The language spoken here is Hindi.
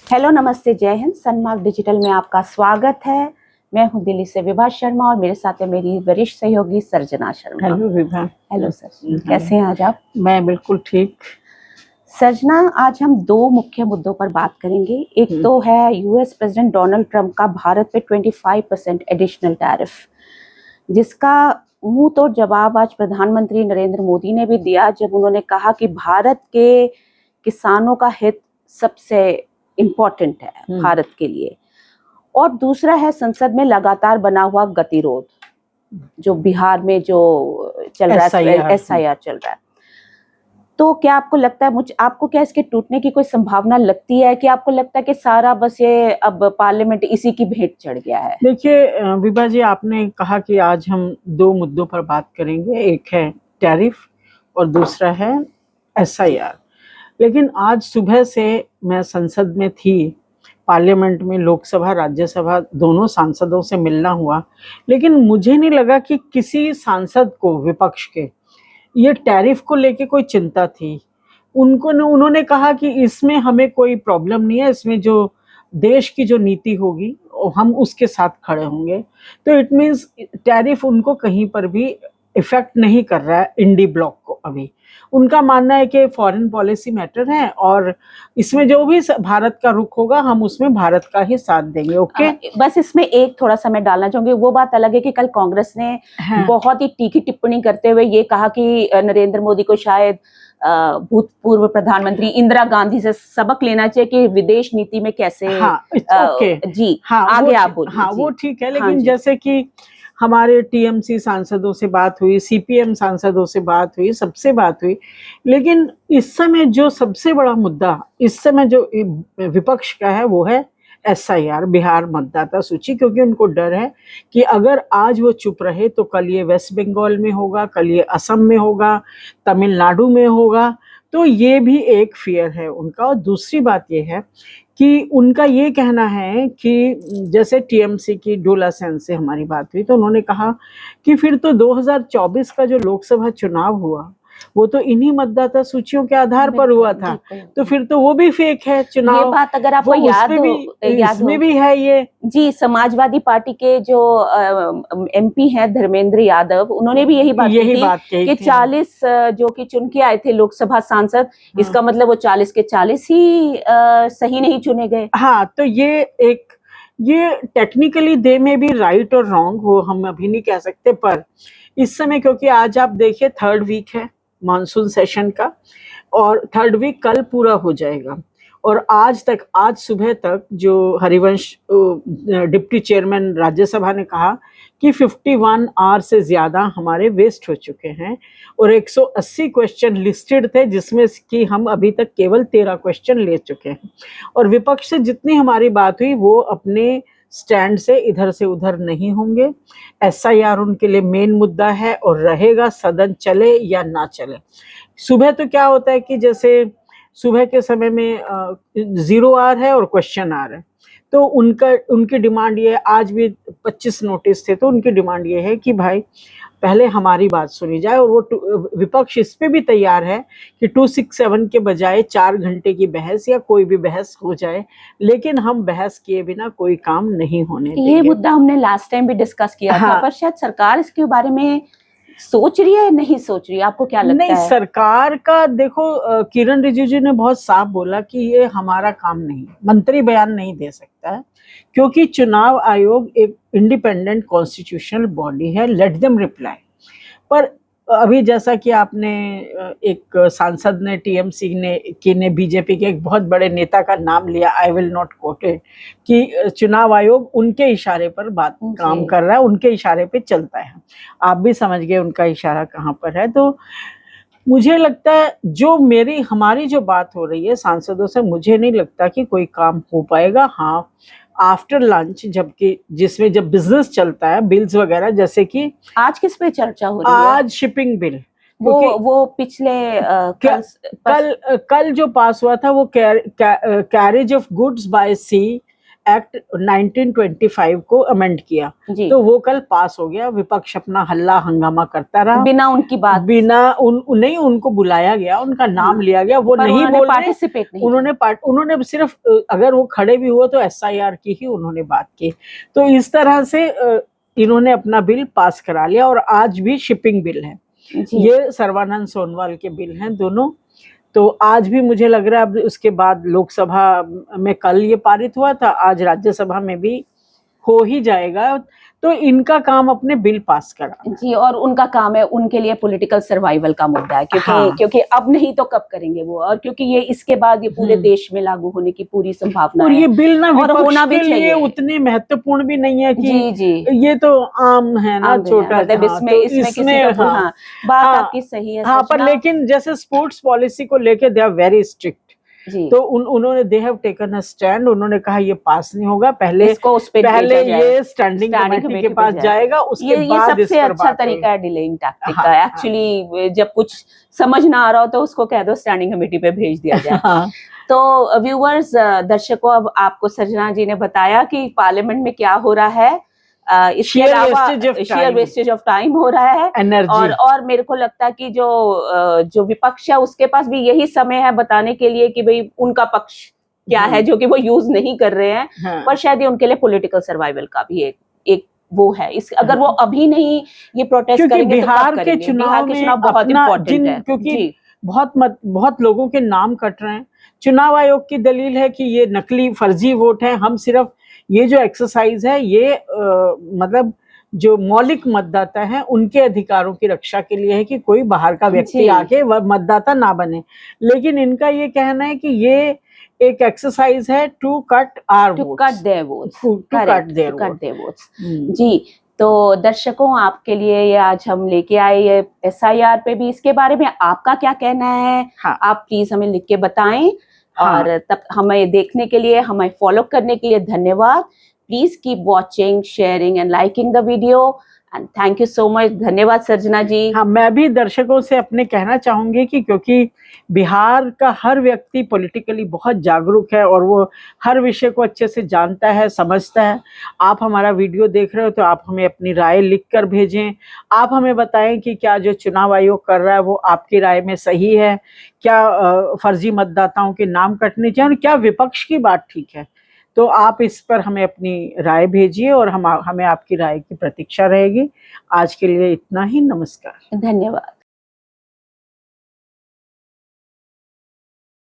हेलो, नमस्ते, जय हिंद। सनमार्क डिजिटल में आपका स्वागत है। मैं हूं दिल्ली से विभा शर्मा और मेरे साथ है मेरी वरिष्ठ सहयोगी Sarjana Sharma. Hello Vibha. Hello sir, कैसे हैं आज आप? मैं बिल्कुल ठीक। सर्जना, आज हम दो मुख्य मुद्दों पर बात करेंगे। एक तो है यूएस प्रेसिडेंट डोनाल्ड ट्रंप का भारत पे 25% एडिशनल टैरिफ, जिसका मुंह तोड़ जवाब आज प्रधानमंत्री नरेंद्र मोदी ने भी दिया, जब उन्होंने कहा कि भारत के किसानों का हित सबसे इम्पोर्टेंट है भारत के लिए। और दूसरा है संसद में लगातार बना हुआ गतिरोध, जो बिहार में जो चल रहा है, एसआईआर चल रहा है। तो क्या आपको लगता है, आपको क्या इसके टूटने की कोई संभावना लगती है कि आपको लगता है कि सारा बस ये अब पार्लियामेंट इसी की भेंट चढ़ गया है? देखिए विभा जी, आपने कहा कि आज हम दो मुद्दों पर बात करेंगे, एक है टैरिफ और दूसरा है एसआईआर। लेकिन आज सुबह से मैं संसद में थी, पार्लियामेंट में, लोकसभा राज्यसभा दोनों सांसदों से मिलना हुआ, लेकिन मुझे नहीं लगा कि किसी सांसद को, विपक्ष के, ये टैरिफ को लेके कोई चिंता थी। उन्होंने कहा कि इसमें हमें कोई प्रॉब्लम नहीं है, इसमें जो देश की जो नीति होगी हम उसके साथ खड़े होंगे। तो इट मीन्स टैरिफ उनको कहीं पर भी इफेक्ट नहीं कर रहा है इंडी ब्लॉक को। अभी उनका मानना है कि फॉरेन पॉलिसी मैटर है और इसमें जो भी भारत का रुख होगा हम उसमें भारत का ही साथ देंगे। ओके, बस इसमें एक थोड़ा सा मैं डालना चाहूंगी। वो बात अलग है कि कल कांग्रेस ने बहुत ही तीखी टिप्पणी करते हुए ये कहा कि नरेंद्र मोदी को शायद भूतपूर्व प्रधानमंत्री इंदिरा गांधी से सबक लेना चाहिए कि विदेश नीति में कैसे। जी हाँ, आगे आप बोलिए। हाँ, वो ठीक है, लेकिन जैसे कि हमारे टीएमसी सांसदों से बात हुई, सीपीएम सांसदों से बात हुई, सबसे बात हुई, लेकिन इस समय जो सबसे बड़ा मुद्दा इस समय जो विपक्ष का है वो है एसआईआर, बिहार मतदाता सूची। क्योंकि उनको डर है कि अगर आज वो चुप रहे तो कल ये वेस्ट बंगाल में होगा, कल ये असम में होगा, तमिलनाडु में होगा। तो ये भी एक फियर है उनका। और दूसरी बात ये है कि उनका ये कहना है कि जैसे टीएमसी की डोला सेन से हमारी बात हुई तो उन्होंने कहा कि फिर तो 2024 का जो लोकसभा चुनाव हुआ वो तो इन्हीं मतदाता सूचियों के आधार पर हुआ था, तो फिर तो वो भी फेक है चुनाव। ये बात अगर आपको याद हो, इसमें भी है ये। जी, समाजवादी पार्टी के जो एमपी हैं धर्मेंद्र यादव, उन्होंने भी यही बात कही कि 40 जो कि चुन के आए थे लोकसभा सांसद, इसका मतलब वो 40 के 40 ही सही नहीं चुने गए। हाँ, तो ये टेक्निकली दे में भी राइट और रॉन्ग, वो हम अभी नहीं कह सकते। पर इस समय क्योंकि आज आप देखिए 3rd वीक है मानसून सेशन का, और 3rd वीक कल पूरा हो जाएगा। और आज सुबह तक जो हरिवंश डिप्टी चेयरमैन राज्यसभा ने कहा कि 51 आवर से ज्यादा हमारे वेस्ट हो चुके हैं और 180 क्वेश्चन लिस्टेड थे, जिसमें कि हम अभी तक केवल 13 क्वेश्चन ले चुके हैं। और विपक्ष से जितनी हमारी बात हुई वो अपने स्टैंड से इधर से उधर नहीं होंगे। एसआईआर उनके लिए मेन मुद्दा है और रहेगा, सदन चले या ना चले। सुबह तो क्या होता है कि जैसे सुबह के समय में 0 आवर है और क्वेश्चन आवर है, तो उनकी डिमांड ये है, आज भी 25 नोटिस थे, तो उनकी डिमांड ये है कि भाई पहले हमारी बात सुनी जाए। और वो विपक्ष इस पे भी तैयार है कि 267 के बजाय 4 घंटे की बहस या कोई भी बहस हो जाए, लेकिन हम बहस किए बिना कोई काम नहीं होने देंगे। ये मुद्दा हमने लास्ट टाइम भी डिस्कस किया था, पर शायद सरकार इसके बारे में सोच रही है, नहीं सोच रही है, आपको क्या लगता है? नहीं, सरकार का देखो, किरण रिजिजू ने बहुत साफ बोला कि ये हमारा काम नहीं, मंत्री बयान नहीं दे सकता है, क्योंकि चुनाव आयोग एक इंडिपेंडेंट कॉन्स्टिट्यूशनल बॉडी है, लेट देम रिप्लाई। पर अभी जैसा कि आपने एक सांसद ने टीएमसी ने बीजेपी के एक बहुत बड़े नेता का नाम लिया, I will not quote it, कि चुनाव आयोग उनके इशारे पर काम कर रहा है, उनके इशारे पे चलता है। आप भी समझ गए उनका इशारा कहाँ पर है। तो मुझे लगता है जो हमारी जो बात हो रही है सांसदों से, मुझे नहीं लगता कि कोई काम हो पाएगा। हाँ, आफ्टर लंच, जबकि जिसमें जब बिजनेस चलता है, बिल्स वगैरह, जैसे कि आज किस पे चर्चा हो रही है? आज शिपिंग बिल, वो पिछले कल जो पास हुआ था वो carriage of goods by sea act 1925 को अमेंड किया, जी तो वो कल पास हो गया। विपक्ष अपना हल्ला हंगामा करता रहा, बिना उनकी बात बिना नहीं उनको बुलाया गया, उनका नाम लिया गया, वो पर नहीं उन्होंने बोल रहे, पार्टिसिपेट नहीं उन्होंने सिर्फ अगर वो खड़े भी हुए तो SIR की ही उन्होंने बात की। तो इस तरह से इन्होंने अपना बिल पास करा लिया। और आज भी शिपिंग बिल है, जी ये सर्बानंद सोनोवाल के बिल हैं दोनों। तो आज भी मुझे लग रहा है, अब उसके बाद लोकसभा में कल ये पारित हुआ था, आज राज्यसभा में भी हो ही जाएगा। तो इनका काम अपने बिल पास कराना। जी और उनका काम है, उनके लिए पॉलिटिकल सर्वाइवल का मुद्दा है, क्योंकि हाँ। क्योंकि अब नहीं तो कब करेंगे वो, और क्योंकि ये इसके बाद ये पूरे देश में लागू होने की पूरी संभावना और है। ये बिल ना और होना विपक्ष भी के लिए चाहिए। उतने महत्वपूर्ण भी नहीं है कि जी जी ये तो आम है ना, आम भी है, छोटा। मतलब हाँ, इसमें तो इसमें किसी का हाँ, हाँ बात हाँ, आपकी सही है हाँ, पर सजना। लेकिन जैसे स्पोर्ट्स पॉलिसी को लेके दे आर वेरी स्ट्रिक्ट। जी तो उन्होंने they have taken a stand, उन्होंने कहा ये पास नहीं होगा, पहले इसको उस पे पहले भेजा जाए, ये स्टैंडिंग कमेटी के पे पास जाएगा, उसके ये बाद इस सबसे पर अच्छा बात तरीका होगी। है डिलेइंग टैक्टिक हाँ, का। हाँ, एक्चुअली जब कुछ समझ ना आ रहा हो तो उसको कह दो स्टैंडिंग कमेटी पे भेज दिया जाए। हाँ, तो व्यूअर्स, दर्शकों, अब आपको सजना जी ने बताया कि पार्लियामेंट में क्या हो रहा है। इसके sheer अलावा wastage of share time, wastage of time हो रहा है। energy। और मेरे को लगता है कि जो विपक्ष है उसके पास भी यही समय है बताने के लिए कि भाई उनका पक्ष क्या है, जो कि वो यूज नहीं कर रहे हैं। हाँ, पर शायद ये उनके लिए पॉलिटिकल सर्वाइवल का भी एक वो है। इस अगर वो अभी नहीं ये प्रोटेस्ट क्योंकि करेंगे तो कब बिहार के करेंगे? चुनाव बिहार के में चुनाव बहुत अपना इंपॉर्टेंट है। क्योंकि जी बहुत लोगों के नाम कट रहे हैं। चुनाव आयोग की दलील है कि ये नकली फर्जी वोट है। हम सिर्फ ये जो एक्सरसाइज है ये मतलब जो मौलिक मतदाता हैं उनके अधिकारों की रक्षा के लिए है कि कोई बाहर का व्यक्ति जी आके वह मतदाता ना बने। लेकिन इनका ये कहना है कि ये एक एक्सरसाइज है to cut are to votes, cut their votes, to cut their to cut vote. Their votes. जी तो दर्शकों, आपके लिए ये आज हम लेके आए ये SIR पे भी, इसके बारे में आपका क्या कहना है? हाँ, आप प्लीज हमें लिख के बताएं। हाँ, और तब हमें देखने के लिए, हमें फॉलो करने के लिए धन्यवाद। Please keep watching, sharing and liking the video and thank you so much. धन्यवाद सर्जना जी। हाँ, मैं भी दर्शकों से अपने कहना चाहूंगी कि क्योंकि बिहार का हर व्यक्ति पॉलिटिकली बहुत जागरूक है और वो हर विषय को अच्छे से जानता है, समझता है। आप हमारा वीडियो देख रहे हो तो आप हमें अपनी राय लिख कर भेजें। आप हमें बताएं कि क्या जो चुनाव आयोग कर रहा है वो आपकी राय में सही है, क्या फर्जी मतदाताओं के नाम कटने चाहिए और क्या विपक्ष की बात ठीक है। तो आप इस पर हमें अपनी राय भेजिए और हमें आपकी राय की प्रतीक्षा रहेगी। आज के लिए इतना ही। नमस्कार। धन्यवाद।